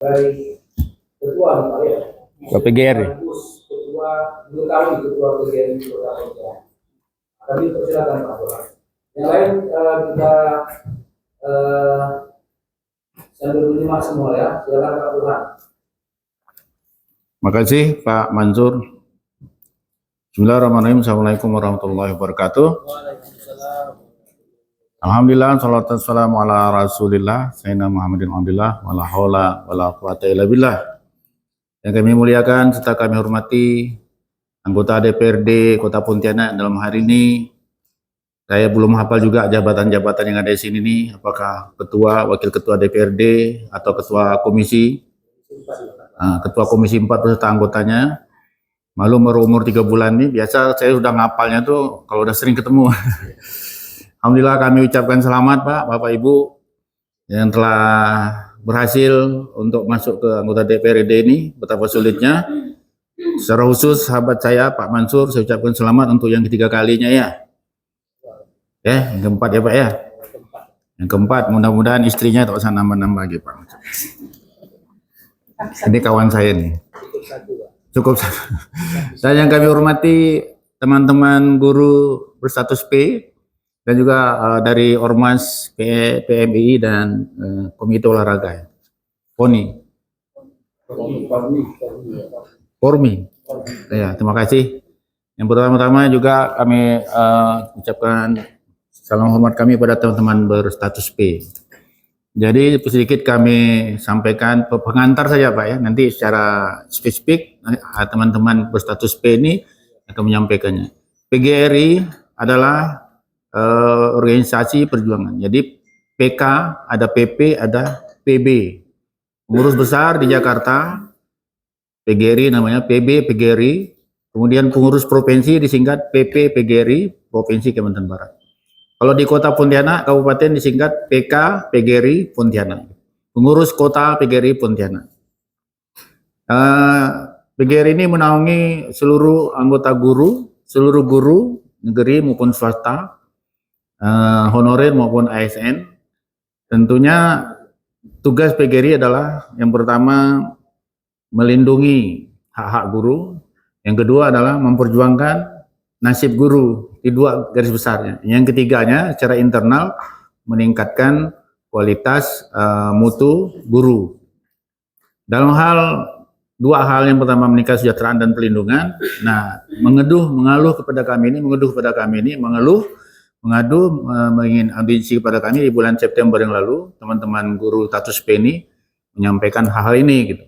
dari ketua Pak ya. PGRI. Ketua dulu kami ketua PGRI Kota Pontianak. Kami persilakan Pak Bola. Yang lain kita sambil menyimak semua ya. Silakan Pak Burhan. Makasih Pak Mansur. Bismillahirrahmanirrahim. Assalamualaikum warahmatullahi wabarakatuh. Alhamdulillah, salatu wassalamu ala rasulillah Sayyidina Muhammadin Abdillah wala haula wala quwata illa billah. Yang kami muliakan serta kami hormati anggota DPRD Kota Pontianak dalam hari ini. Saya belum hafal juga jabatan-jabatan yang ada di sini nih, apakah ketua, wakil ketua DPRD atau ketua komisi. Ketua komisi 4 beserta anggotanya. Malu berumur 3 bulan nih, biasa saya sudah ngapalnya tuh kalau udah sering ketemu. Alhamdulillah kami ucapkan selamat Pak, Bapak Ibu yang telah berhasil untuk masuk ke anggota DPRD ini, betapa sulitnya. Secara khusus sahabat saya Pak Mansur, saya ucapkan selamat untuk yang ketiga kalinya ya. Yang keempat ya Pak ya. Yang keempat, mudah-mudahan istrinya tak usah nambah-nambah lagi Pak. Ini kawan saya nih. Cukup satu. Dan yang kami hormati teman-teman guru berstatus P dan juga dari Ormas PMI dan Komite Olahraga. Pormi. Ya, terima kasih. Yang pertama-tama juga kami ucapkan salam hormat kami pada teman-teman berstatus P. Jadi sedikit kami sampaikan pengantar saja Pak ya. Nanti secara spesifik teman-teman berstatus P ini akan menyampaikannya. PGRI adalah organisasi perjuangan. Jadi PK, ada PP, ada PB. Pengurus besar di Jakarta, PGRI namanya PB PGRI. Kemudian pengurus provinsi disingkat PP PGRI, Provinsi Kalimantan Barat. Kalau di Kota Pontianak, Kabupaten disingkat PK PGRI Pontianak. Pengurus Kota PGRI Pontianak. PGRI ini menaungi seluruh anggota guru, seluruh guru negeri maupun swasta, honorer maupun ASN. Tentunya tugas PGRI adalah yang pertama melindungi hak-hak guru, yang kedua adalah memperjuangkan nasib guru di dua garis besarnya. Yang ketiganya secara internal meningkatkan kualitas mutu guru. Dalam dua hal, yang pertama meningkatkan kesejahteraan dan perlindungan. Nah, mengeluh kepada kami ini, ingin audisi kepada kami di bulan September yang lalu, teman-teman guru status P ini menyampaikan hal-hal ini gitu.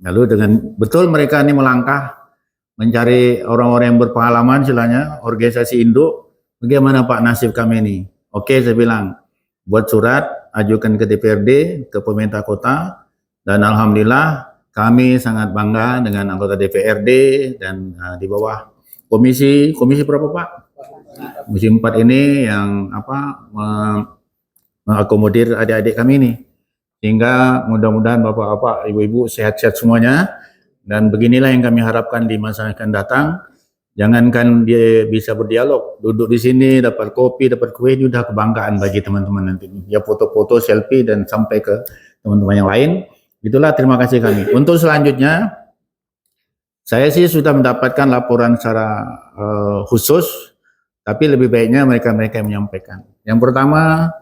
Lalu dengan betul mereka ini melangkah mencari orang-orang yang berpengalaman, istilahnya organisasi induk, bagaimana Pak nasib kami ini? Oke, saya bilang buat surat, ajukan ke DPRD, ke pemerintah kota, dan alhamdulillah kami sangat bangga dengan anggota DPRD dan di bawah komisi berapa Pak? Komisi 4 ini yang mengakomodir adik-adik kami ini, sehingga mudah-mudahan bapak-bapak, ibu-ibu sehat-sehat semuanya. Dan beginilah yang kami harapkan di masa yang akan datang. Jangankan dia bisa berdialog, duduk di sini dapat kopi, dapat kue, ini udah kebanggaan bagi teman-teman nanti. Ya foto-foto, selfie dan sampai ke teman-teman yang lain. Itulah terima kasih kami. Untuk selanjutnya, saya sih sudah mendapatkan laporan secara khusus. Tapi lebih baiknya mereka yang menyampaikan. Yang pertama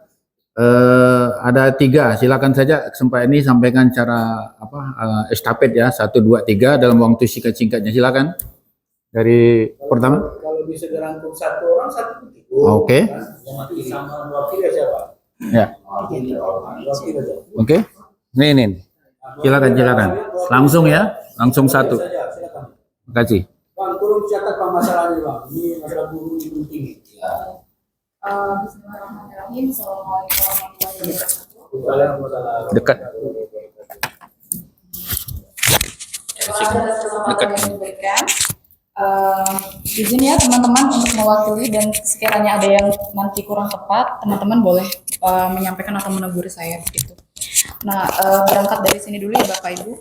ada 3, silakan saja kesempatan ini sampaikan cara estafet ya, 1, 2, 3 dalam waktu singkat-singkatnya, silakan. Dari pertama. Kalau bisa dirangkum 1 orang 1 titik. Oke. Sama wakilnya siapa? Ya. Oke. Ini. Silakan. Langsung ya, langsung 1. Terima kasih. Bang, tolong catat Pak masalahnya Bang. Ini masalah guru ini penting. Bismillahirrahmanirrahim. Assalamualaikum warahmatullahi wabarakatuh. Dekat. Izin ya teman-teman untuk mewakili, dan sekiranya ada yang nanti kurang tepat, teman-teman boleh menyampaikan atau menegur saya gitu. Nah, berangkat dari sini dulu ya Bapak Ibu.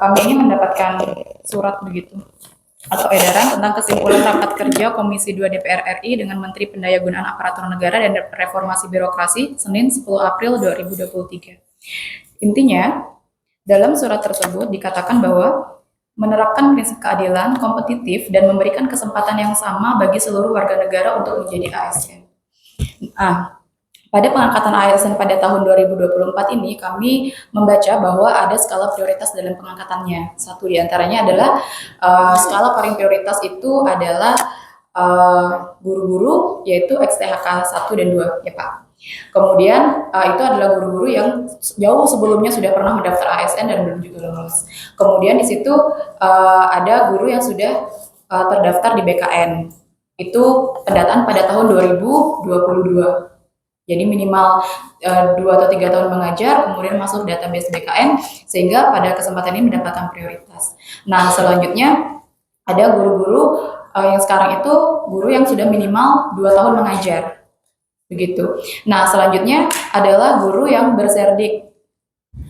Kami ini mendapatkan surat begitu atau edaran tentang kesimpulan rapat kerja Komisi 2 DPR RI dengan Menteri Pendayagunaan Aparatur Negara dan Reformasi Birokrasi Senin 10 April 2023. Intinya, Dalam surat tersebut dikatakan bahwa menerapkan prinsip keadilan, kompetitif, dan memberikan kesempatan yang sama bagi seluruh warga negara untuk menjadi ASN. Pada pengangkatan ASN pada tahun 2024 ini, kami membaca bahwa ada skala prioritas dalam pengangkatannya. Satu diantaranya adalah skala paling prioritas itu adalah guru-guru, yaitu XTHK 1 dan 2, ya Pak. Kemudian itu adalah guru-guru yang jauh sebelumnya sudah pernah mendaftar ASN dan belum juga lulus. Kemudian di situ ada guru yang sudah terdaftar di BKN. Itu pendataan pada tahun 2022. Jadi minimal 2 atau 3 tahun mengajar, kemudian masuk database BKN, sehingga pada kesempatan ini mendapatkan prioritas. Nah, selanjutnya ada guru-guru yang sekarang itu guru yang sudah minimal 2 tahun mengajar. Begitu. Nah, selanjutnya adalah guru yang berserdik.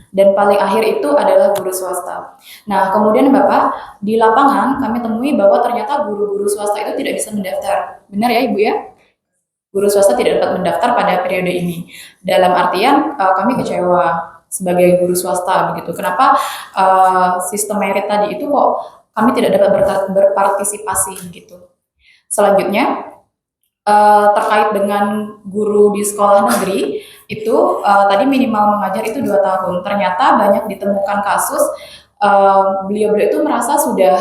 Dan paling akhir itu adalah guru swasta. Nah, kemudian Bapak, di lapangan kami temui bahwa ternyata guru-guru swasta itu tidak bisa mendaftar. Benar ya, Ibu ya? Guru swasta tidak dapat mendaftar pada periode ini. Dalam artian kami kecewa sebagai guru swasta begitu. Kenapa sistem merit tadi itu kok kami tidak dapat berpartisipasi gitu. Selanjutnya terkait dengan guru di sekolah negeri itu tadi minimal mengajar itu 2 tahun. Ternyata banyak ditemukan kasus beliau-beliau itu merasa sudah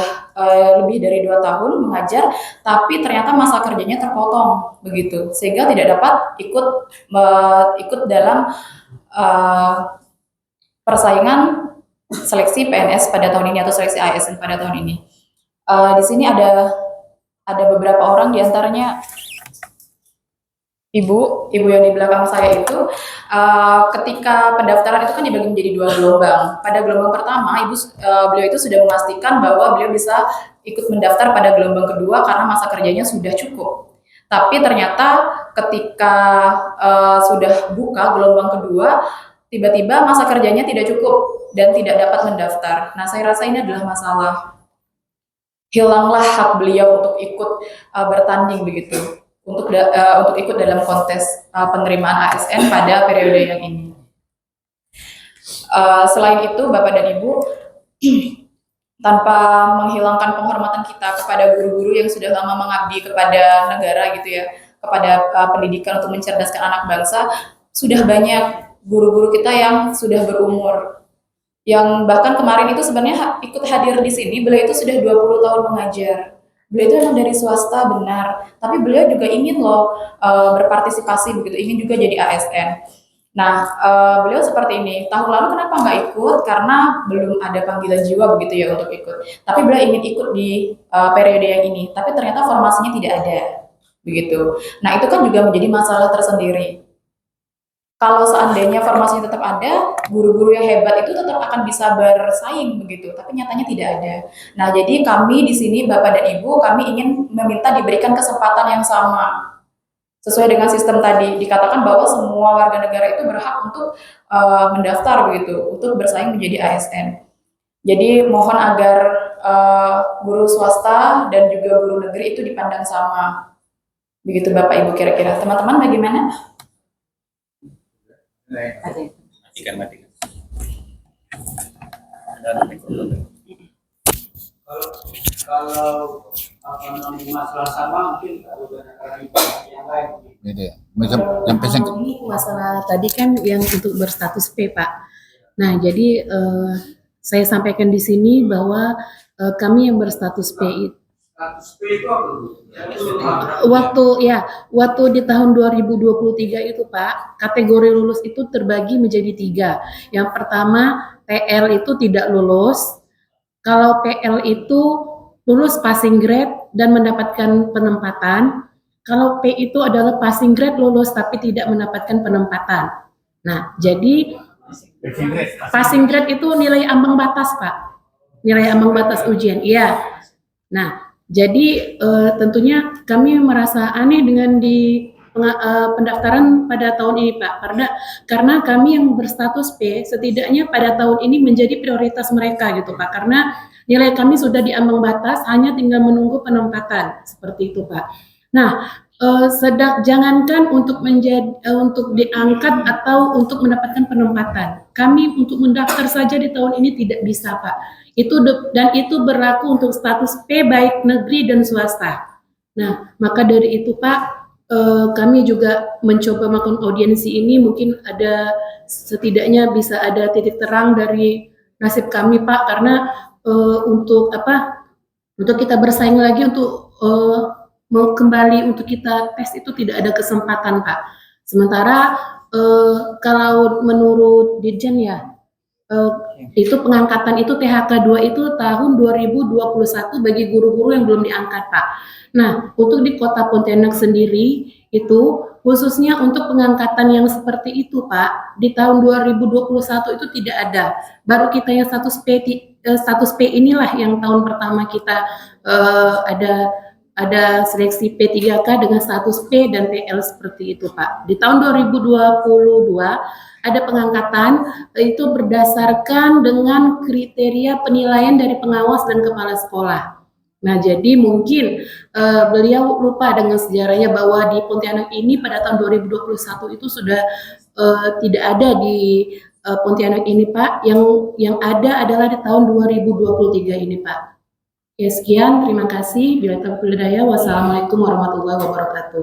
lebih dari 2 tahun mengajar, tapi ternyata masa kerjanya terpotong begitu, sehingga tidak dapat ikut dalam persaingan seleksi PNS pada tahun ini atau seleksi ASN pada tahun ini. Di sini ada beberapa orang, diantaranya ibu yang di belakang saya itu ketika pendaftaran itu kan dibagi menjadi 2 gelombang. Pada gelombang pertama, beliau itu sudah memastikan bahwa beliau bisa ikut mendaftar pada gelombang kedua karena masa kerjanya sudah cukup. Tapi ternyata ketika sudah buka gelombang kedua, tiba-tiba masa kerjanya tidak cukup dan tidak dapat mendaftar. Nah, saya rasa ini adalah masalah. Hilanglah hak beliau untuk ikut bertanding begitu. Untuk ikut dalam kontes penerimaan ASN pada periode yang ini. Selain itu, Bapak dan Ibu, tanpa menghilangkan penghormatan kita kepada guru-guru yang sudah lama mengabdi kepada negara gitu ya, kepada pendidikan untuk mencerdaskan anak bangsa, sudah banyak guru-guru kita yang sudah berumur, yang bahkan kemarin itu sebenarnya ikut hadir di sini, beliau itu sudah 20 tahun mengajar. Beliau itu memang dari swasta benar, tapi beliau juga ingin loh berpartisipasi begitu, ingin juga jadi ASN. Nah, beliau seperti ini. Tahun lalu kenapa nggak ikut? Karena belum ada panggilan jiwa begitu ya untuk ikut. Tapi beliau ingin ikut di periode yang ini, tapi ternyata formasinya tidak ada, begitu. Nah, itu kan juga menjadi masalah tersendiri. Kalau seandainya formasinya tetap ada, guru-guru yang hebat itu tetap akan bisa bersaing begitu, tapi nyatanya tidak ada. Nah, jadi kami di sini Bapak dan Ibu, kami ingin meminta diberikan kesempatan yang sama. Sesuai dengan sistem tadi, dikatakan bahwa semua warga negara itu berhak untuk mendaftar begitu, untuk bersaing menjadi ASN. Jadi mohon agar guru swasta dan juga guru negeri itu dipandang sama. Begitu Bapak Ibu kira-kira. Teman-teman bagaimana? Matikan. Kalau apa namanya masalah sama mungkin kalau yang lain. Beda. Yang pesan Ini masalah tadi kan yang untuk berstatus P, Pak. Nah, jadi saya sampaikan di sini bahwa kami yang berstatus P Status P itu apa? waktu di tahun 2023 itu, Pak, kategori lulus itu terbagi menjadi 3. Yang pertama, PL itu tidak lulus. Kalau PL itu lulus passing grade dan mendapatkan penempatan. Kalau P itu adalah passing grade lulus tapi tidak mendapatkan penempatan. Nah, jadi passing grade itu nilai ambang batas, Pak. Nilai ambang batas ujian. Iya. Nah, jadi tentunya kami merasa aneh dengan pendaftaran pada tahun ini, Pak. Karena kami yang berstatus P setidaknya pada tahun ini menjadi prioritas mereka gitu, Pak. Karena nilai kami sudah di ambang batas, hanya tinggal menunggu penempatan seperti itu, Pak. Nah, jangankan untuk untuk diangkat atau untuk mendapatkan penempatan. Kami untuk mendaftar saja di tahun ini tidak bisa, Pak. Dan itu berlaku untuk status P baik negeri dan swasta. Nah, maka dari itu, Pak, kami juga mencoba melakukan audiensi ini, mungkin ada setidaknya bisa ada titik terang dari nasib kami, Pak, karena untuk kita bersaing lagi untuk mau kembali untuk kita tes itu tidak ada kesempatan, Pak. Sementara kalau menurut Dirjen ya, itu pengangkatan itu THK 2 itu tahun 2021 bagi guru-guru yang belum diangkat, Pak. Nah, untuk di Kota Pontianak sendiri itu khususnya untuk pengangkatan yang seperti itu, Pak, di tahun 2021 itu tidak ada. Baru kita yang status P inilah yang tahun pertama kita ada seleksi P3K dengan status P dan TL seperti itu, Pak. Di tahun 2022 ada pengangkatan itu berdasarkan dengan kriteria penilaian dari pengawas dan kepala sekolah. Nah, jadi mungkin beliau lupa dengan sejarahnya bahwa di Pontianak ini pada tahun 2021 itu sudah tidak ada di Pontianak ini, Pak. Yang ada adalah di tahun 2023 ini, Pak. Ya, sekian, terima kasih. Bila taufiq wal hidayah. Wassalamualaikum warahmatullahi wabarakatuh.